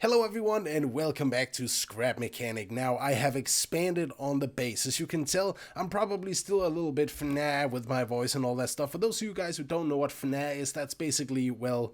Hello everyone and welcome back to Scrap Mechanic. Now I have expanded on the base. As you can tell, I'm probably still a little bit FNAF with my voice and all that stuff. For those of you guys who don't know what FNAF is, that's basically, well,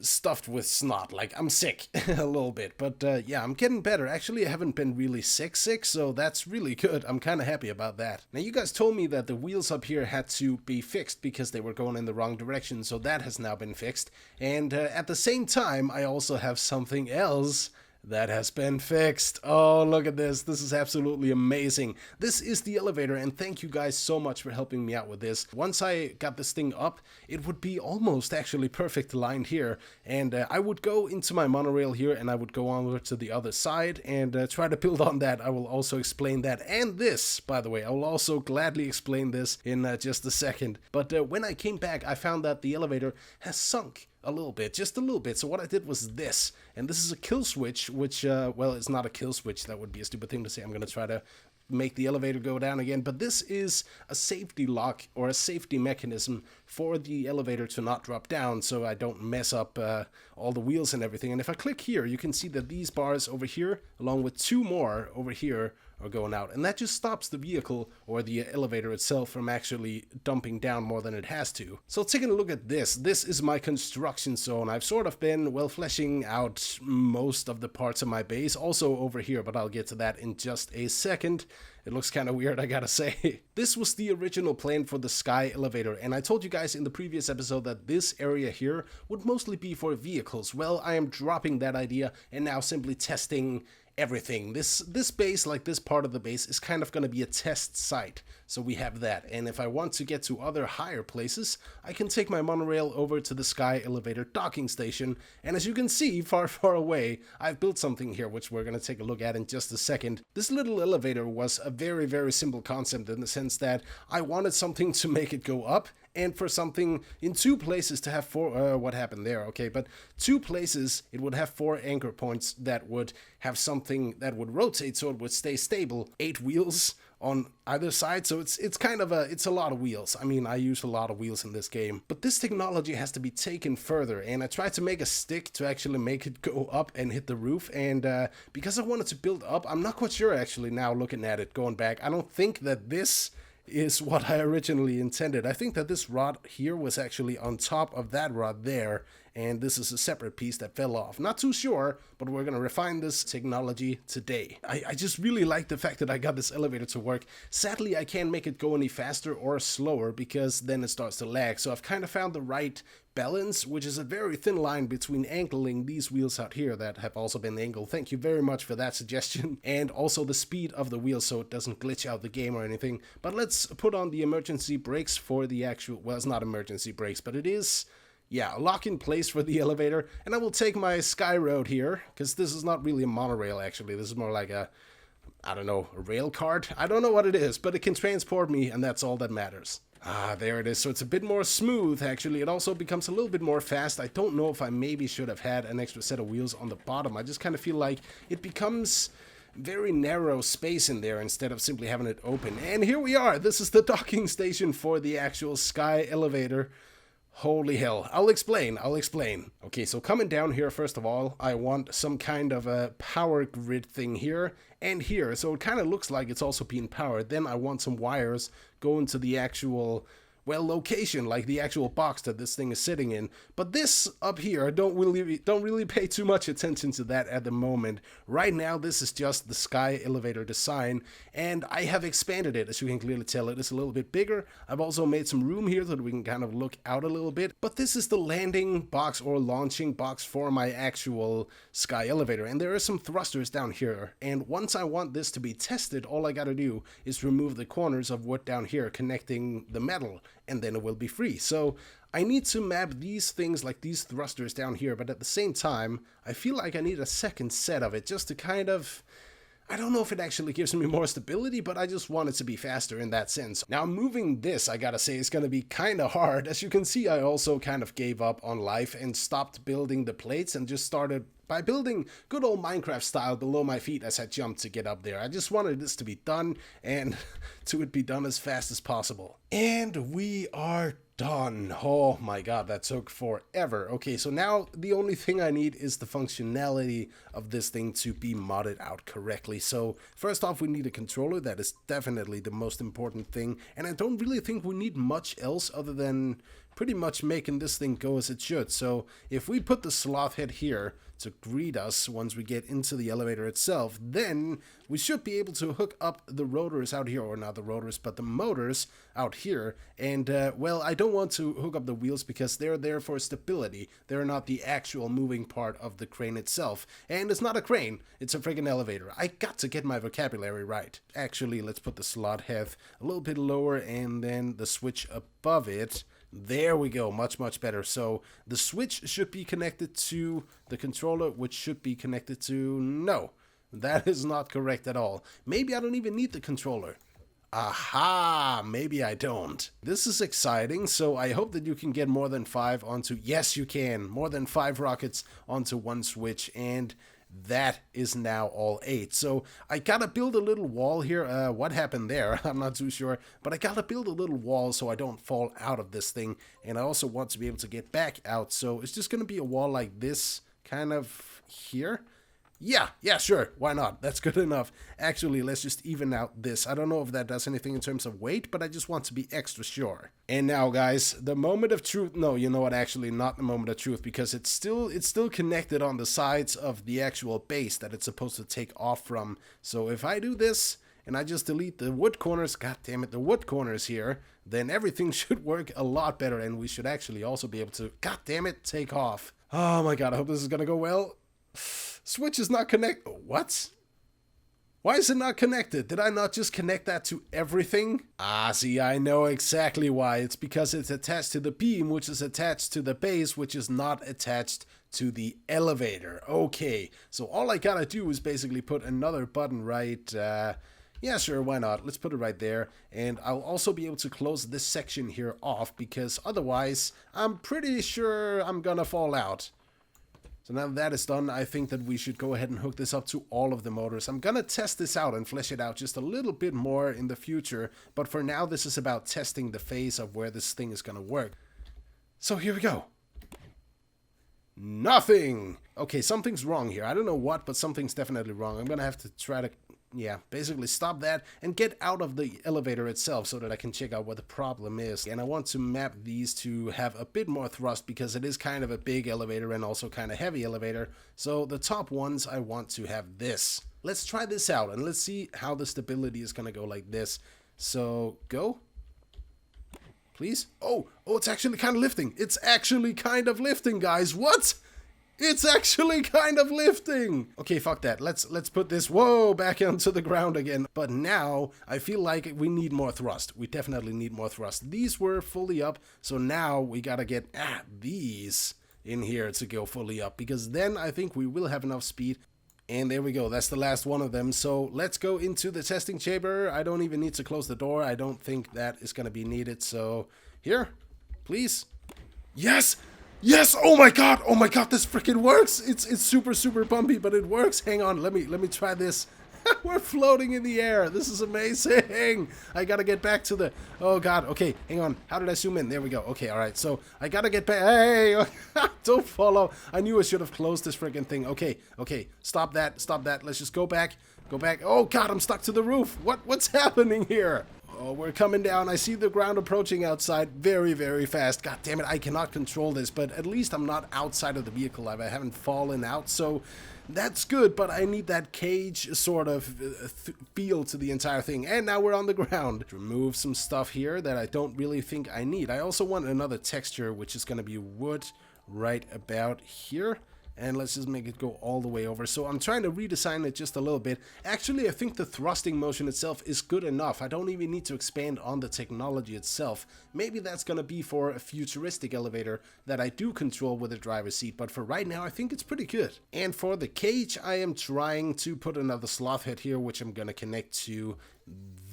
stuffed with snot. Like, I'm sick a little bit, but yeah, I'm getting better. Actually, I haven't been really sick, so that's really good. I'm kind of happy about that. Now, you guys told me that the wheels up here had to be fixed because they were going in the wrong direction, so that has now been fixed. And at the same time, I also have something else that has been fixed. Oh, look at this. This is absolutely amazing. This is the elevator, and thank you guys so much for helping me out with this. Once I got this thing up, it would be almost actually perfect aligned here, and I would go into my monorail here, and I would go over to the other side and try to build on that. I will also explain that, and this, by the way, I will also gladly explain this in just a second. But when I came back, I found that the elevator has sunk a little bit, just a little bit. So what I did was this, and this is a kill switch, which, well, it's not a kill switch. That would be a stupid thing to say. I'm going to try to make the elevator go down again, but this is a safety lock or a safety mechanism for the elevator to not drop down so I don't mess up all the wheels and everything. And if I click here, you can see that these bars over here, along with two more over here, are going out, and that just stops the vehicle or the elevator itself from actually dumping down more than it has to. So taking a look at this is my construction zone. I've sort of been, well, fleshing out most of the parts of my base, also over here, but I'll get to that in just a second. It looks kind of weird, I gotta say. This was the original plan for the Sky Elevator, and I told you guys in the previous episode that this area here would mostly be for vehicles. Well, I am dropping that idea and now simply testing everything. This base, like this part of the base, is kind of going to be a test site. So we have that. And if I want to get to other higher places, I can take my monorail over to the Sky Elevator docking station. And as you can see, far, far away, I've built something here, which we're going to take a look at in just a second. This little elevator was a very, very simple concept in the sense that I wanted something to make it go up, and for something in two places to have four, what happened there, okay, but two places it would have four anchor points that would have something that would rotate so it would stay stable. 8 wheels on either side, so it's kind of it's a lot of wheels. I mean, I use a lot of wheels in this game, but this technology has to be taken further, and I tried to make a stick to actually make it go up and hit the roof, and because I wanted to build up, I'm not quite sure actually now looking at it, going back, I don't think that this is what I originally intended. I think that this rod here was actually on top of that rod there, and this is a separate piece that fell off. Not too sure, but we're gonna refine this technology today. I just really like the fact that I got this elevator to work. Sadly, I can't make it go any faster or slower because then it starts to lag, so I've kind of found the right balance, which is a very thin line between angling these wheels out here that have also been angled. Thank you very much for that suggestion. And also the speed of the wheel so it doesn't glitch out the game or anything. But let's put on the emergency brakes for the actual, well, it's not emergency brakes, but it is, yeah, lock in place for the elevator. And I will take my Sky Road here, because this is not really a monorail actually. This is more like a, I don't know, a rail cart? I don't know what it is, but it can transport me, and that's all that matters. Ah, there it is. So it's a bit more smooth, actually. It also becomes a little bit more fast. I don't know if I maybe should have had an extra set of wheels on the bottom. I just kind of feel like it becomes very narrow space in there instead of simply having it open. And here we are. This is the docking station for the actual Sky Elevator. Holy hell. I'll explain. Okay, so coming down here, first of all, I want some kind of a power grid thing here and here. So it kind of looks like it's also being powered. Then I want some wires going to the actual, well, location, like the actual box that this thing is sitting in. But this up here, I don't really pay too much attention to that at the moment. Right now, this is just the Sky Elevator design, and I have expanded it. As you can clearly tell, it is a little bit bigger. I've also made some room here so that we can kind of look out a little bit. But this is the landing box or launching box for my actual Sky Elevator, and there are some thrusters down here. And once I want this to be tested, all I gotta do is remove the corners of wood down here connecting the metal, and then it will be free. So I need to map these things like these thrusters down here, but at the same time, I feel like I need a second set of it just to kind of, I don't know if it actually gives me more stability, but I just want it to be faster in that sense. Now moving this, I gotta say, is gonna be kind of hard. As you can see, I also kind of gave up on life and stopped building the plates and just started by building good old Minecraft style below my feet as I jumped to get up there. I just wanted this to be done and to it be done as fast as possible. And we are Done. Oh my god, that took forever. Okay, so now the only thing I need is the functionality of this thing to be modded out correctly. So first off, we need a controller. That is definitely the most important thing. And I don't really think we need much else other than pretty much making this thing go as it should. So if we put the sloth head here to greet us once we get into the elevator itself, then we should be able to hook up the rotors out here, or not the rotors, but the motors out here. And well, I don't want to hook up the wheels because they're there for stability. They're not the actual moving part of the crane itself. And it's not a crane, it's a friggin' elevator. I got to get my vocabulary right. Actually, let's put the slot head a little bit lower and then the switch above it. There we go, much better. So the switch should be connected to the controller, which should be connected to... No, that is not correct at all. Maybe I don't even need the controller. Aha, maybe I don't. This is exciting, so I hope that you can get more than 5 onto... Yes, you can. More than 5 rockets onto one switch, and that is now all 8. So I gotta build a little wall here. What happened there? I'm not too sure, but I gotta build a little wall so I don't fall out of this thing, and I also want to be able to get back out. So it's just gonna be a wall like this, kind of here. Yeah, sure, why not? That's good enough. Actually, let's just even out this. I don't know if that does anything in terms of weight, but I just want to be extra sure. And now, guys, the moment of truth. No, you know what? Actually, not the moment of truth, because it's still connected on the sides of the actual base that it's supposed to take off from. So if I do this and I just delete the wood corners, god damn it, the wood corners here, then everything should work a lot better, and we should actually also be able to, god damn it, take off. Oh my god, I hope this is gonna go well. Switch is not connected. What? Why is it not connected? Did I not just connect that to everything? Ah, see, I know exactly why. It's because it's attached to the beam, which is attached to the base, which is not attached to the elevator. Okay, so all I gotta do is basically put another button right... yeah, sure, why not? Let's put it right there. And I'll also be able to close this section here off, because otherwise, I'm pretty sure I'm gonna fall out. So now that is done, I think that we should go ahead and hook this up to all of the motors. I'm gonna test this out and flesh it out just a little bit more in the future, but for now this is about testing the phase of where this thing is gonna work. So here we go. Nothing! Okay, something's wrong here. I don't know what, but something's definitely wrong. I'm gonna have to try to... yeah, basically stop that and get out of the elevator itself so that I can check out what the problem is. And I want to map these to have a bit more thrust because it is kind of a big elevator and also kind of heavy elevator. So the top ones, I want to have this. Let's try this out and let's see how the stability is going to go like this. So go. Please. Oh, it's actually kind of lifting. It's actually kind of lifting, guys. What? It's actually kind of lifting. Okay, fuck that. Let's put this, whoa, back onto the ground again. But now I feel like we need more thrust. We definitely need more thrust. These were fully up, so now we gotta get these in here to go fully up, because then I think we will have enough speed. And there we go. That's the last one of them. So let's go into the testing chamber. I don't even need to close the door. I don't think that is going to be needed. So here, please. Yes. Yes. Oh my god. This freaking works. It's super bumpy, but it works. Hang on. Let me try this. We're floating in the air. This is amazing. I gotta get back to the... oh god. Okay, hang on. How did I zoom in? There we go. Okay, all right. So I gotta get back. Hey, don't follow. I knew I should have closed this freaking thing. Okay. Stop that. Let's just go back. Oh god, I'm stuck to the roof. What's happening here? Oh, we're coming down. I see the ground approaching outside very fast. God damn it, I cannot control this, but at least I'm not outside of the vehicle. I haven't fallen out, so that's good, but I need that cage sort of feel to the entire thing. And now we're on the ground. Remove some stuff here that I don't really think I need. I also want another texture, which is going to be wood right about here. And let's just make it go all the way over. So I'm trying to redesign it just a little bit. Actually, I think the thrusting motion itself is good enough. I don't even need to expand on the technology itself. Maybe that's going to be for a futuristic elevator that I do control with the driver's seat. But for right now, I think it's pretty good. And for the cage, I am trying to put another sloth head here, which I'm going to connect to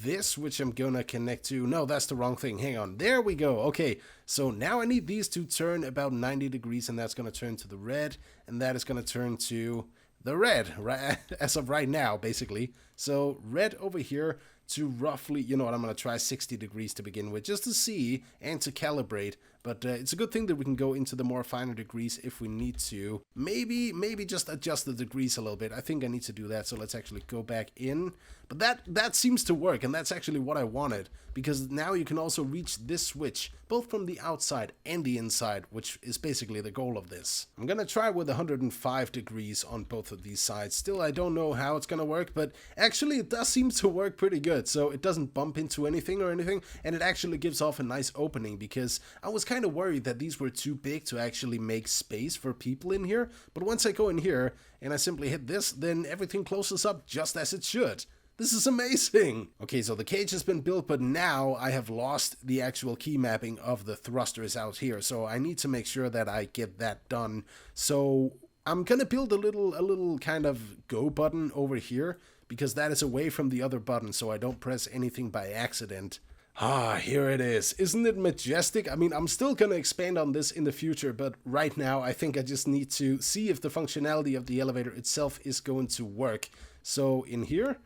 this, which I'm gonna connect to... no, that's the wrong thing. Hang on. There we go. Okay, so now I need these to turn about 90 degrees, and that's gonna turn to the red, and that is gonna turn to the red, right, as of right now, basically. So red over here, to roughly, you know what, I'm going to try 60 degrees to begin with, just to see and to calibrate. But it's a good thing that we can go into the more finer degrees if we need to. Maybe just adjust the degrees a little bit. I think I need to do that, so let's actually go back in. But that seems to work, and that's actually what I wanted, because now you can also reach this switch, both from the outside and the inside, which is basically the goal of this. I'm gonna try with 105 degrees on both of these sides. Still, I don't know how it's gonna work, but actually it does seem to work pretty good. So it doesn't bump into anything or anything, and it actually gives off a nice opening, because I was kind of worried that these were too big to actually make space for people in here. But once I go in here and I simply hit this, then everything closes up just as it should. This is amazing! Okay, so the cage has been built, but now I have lost the actual key mapping of the thrusters out here, so I need to make sure that I get that done. So I'm gonna build a little kind of go button over here, because that is away from the other button, so I don't press anything by accident. Ah, here it is. Isn't it majestic? I mean, I'm still gonna expand on this in the future, but right now I think I just need to see if the functionality of the elevator itself is going to work. So in here,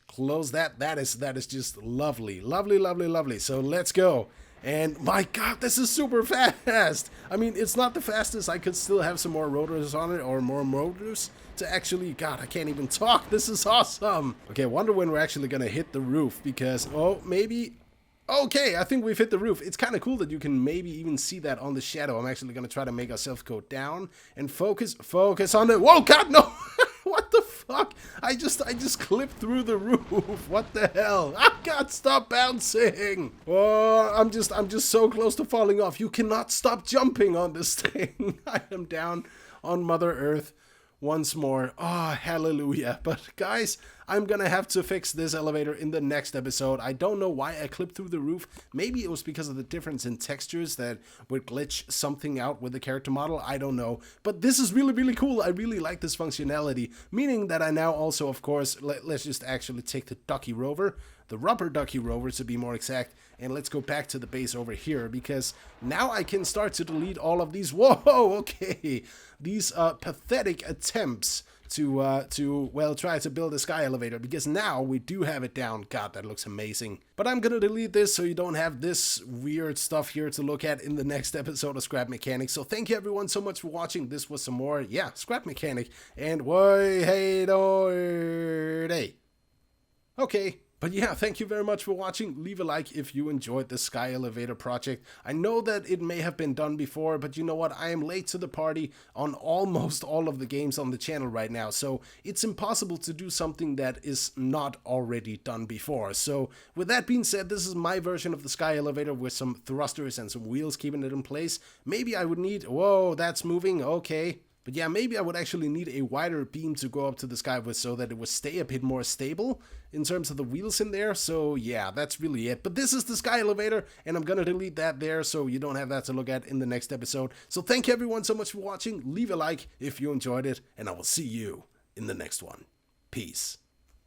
close that. That is just lovely. Lovely, lovely, lovely. So let's go. And my god, this is super fast. I mean, it's not the fastest. I could still have some more rotors on it, or more motors to actually... God, I can't even talk. This is awesome. Okay, I wonder when we're actually gonna hit the roof, because... Oh, maybe... Okay, I think we've hit the roof. It's kind of cool that you can maybe even see that on the shadow. I'm actually gonna try to make ourselves go down and focus on the... Whoa, god, no! What the fuck? I just clipped through the roof. What the hell? Ah, god, stop bouncing. Oh, I'm just so close to falling off. You cannot stop jumping on this thing. I am down on Mother Earth once more. Oh, hallelujah. But guys, I'm gonna have to fix this elevator in the next episode. I don't know why I clipped through the roof. Maybe it was because of the difference in textures that would glitch something out with the character model. I don't know. But this is really, really cool. I really like this functionality. Meaning that I now also, of course, let's just actually take the Ducky Rover, the rubber Ducky Rover to be more exact, and let's go back to the base over here, because now I can start to delete all of these, whoa, okay, these pathetic attempts to well, try to build a sky elevator, because now we do have it down. God, that looks amazing. But I'm gonna delete this so you don't have this weird stuff here to look at in the next episode of Scrap Mechanic. So thank you everyone so much for watching. This was some more, yeah, Scrap Mechanic, and why, hey, hey. Okay. But yeah, thank you very much for watching. Leave a like if you enjoyed the Sky Elevator project. I know that it may have been done before, but you know what? I am late to the party on almost all of the games on the channel right now, so it's impossible to do something that is not already done before. So with that being said, this is my version of the Sky Elevator with some thrusters and some wheels keeping it in place. Maybe I would need... Whoa, that's moving. Okay. But yeah, maybe I would actually need a wider beam to go up to the sky with, so that it would stay a bit more stable in terms of the wheels in there. So yeah, that's really it. But this is the Sky Elevator, and I'm gonna delete that there so you don't have that to look at in the next episode. So thank you everyone so much for watching. Leave a like if you enjoyed it, and I will see you in the next one. Peace.